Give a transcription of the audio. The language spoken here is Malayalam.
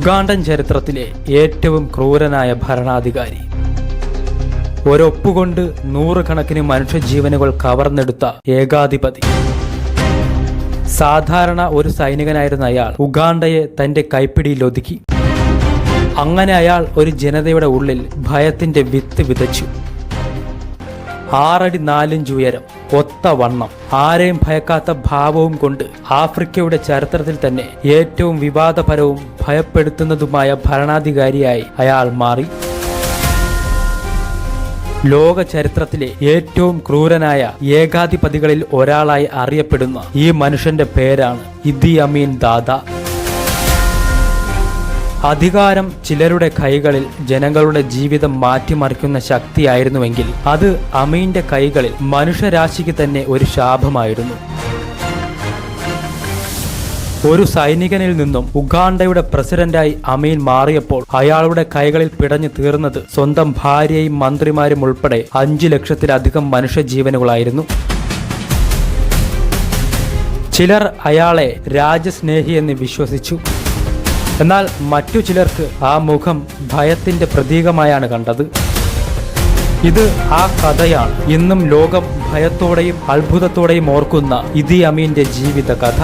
ഉഗാണ്ടൻ ചരിത്രത്തിലെ ഏറ്റവും ക്രൂരനായ ഭരണാധികാരി. ഒരൊപ്പുകൊണ്ട് നൂറുകണക്കിന് മനുഷ്യജീവനുകൾ കവർന്നെടുത്ത ഏകാധിപതി. സാധാരണ ഒരു സൈനികനായിരുന്ന അയാൾ ഉഗാണ്ടയെ തന്റെ കൈപ്പിടിയിൽ ഒതുക്കി. അങ്ങനെ അയാൾ ഒരു ജനതയുടെ ഉള്ളിൽ ഭയത്തിന്റെ വിത്ത് വിതച്ചു. 6 അടി 4 ഇഞ്ച് ഉയരം, ഒത്ത വണ്ണം, ആരെയും ഭയക്കാത്ത ഭാവവും കൊണ്ട് ആഫ്രിക്കയുടെ ചരിത്രത്തിൽ തന്നെ ഏറ്റവും വിവാദപരവും ഭയപ്പെടുത്തുന്നതുമായ ഭരണാധികാരിയായി അയാൾ മാറി. ലോക ചരിത്രത്തിലെ ഏറ്റവും ക്രൂരനായ ഏകാധിപതികളിൽ ഒരാളായി അറിയപ്പെടുന്ന ഈ മനുഷ്യന്റെ പേരാണ് ഇദി അമീൻ ദാദ. അധികാരം ചിലരുടെ കൈകളിൽ ജനങ്ങളുടെ ജീവിതം മാറ്റിമറിക്കുന്ന ശക്തിയായിരുന്നുവെങ്കിൽ അത് അമീന്റെ കൈകളിൽ മനുഷ്യരാശിക്ക് തന്നെ ഒരു ശാപമായിരുന്നു. ഒരു സൈനികനിൽ നിന്നും ഉഗാണ്ടയുടെ പ്രസിഡന്റായി അമീൻ മാറിയപ്പോൾ അയാളുടെ കൈകളിൽ പിടഞ്ഞു തീർന്നത് സ്വന്തം ഭാര്യയും മന്ത്രിമാരും ഉൾപ്പെടെ 5 ലക്ഷത്തിലധികം മനുഷ്യജീവനുകളായിരുന്നു. ചിലർ അയാളെ രാജ്യസ്നേഹി എന്ന് വിശ്വസിച്ചു. എന്നാൽ മറ്റു ചിലർക്ക് ആ മുഖം ഭയത്തിന്റെ പ്രതീകമായാണ് കണ്ടത്. ഇത് ആ കഥയാണ്. ഇന്നും ലോകം ഭയത്തോടെയും അത്ഭുതത്തോടെയും ഓർക്കുന്ന ഇദി അമീന്റെ ജീവിത കഥ.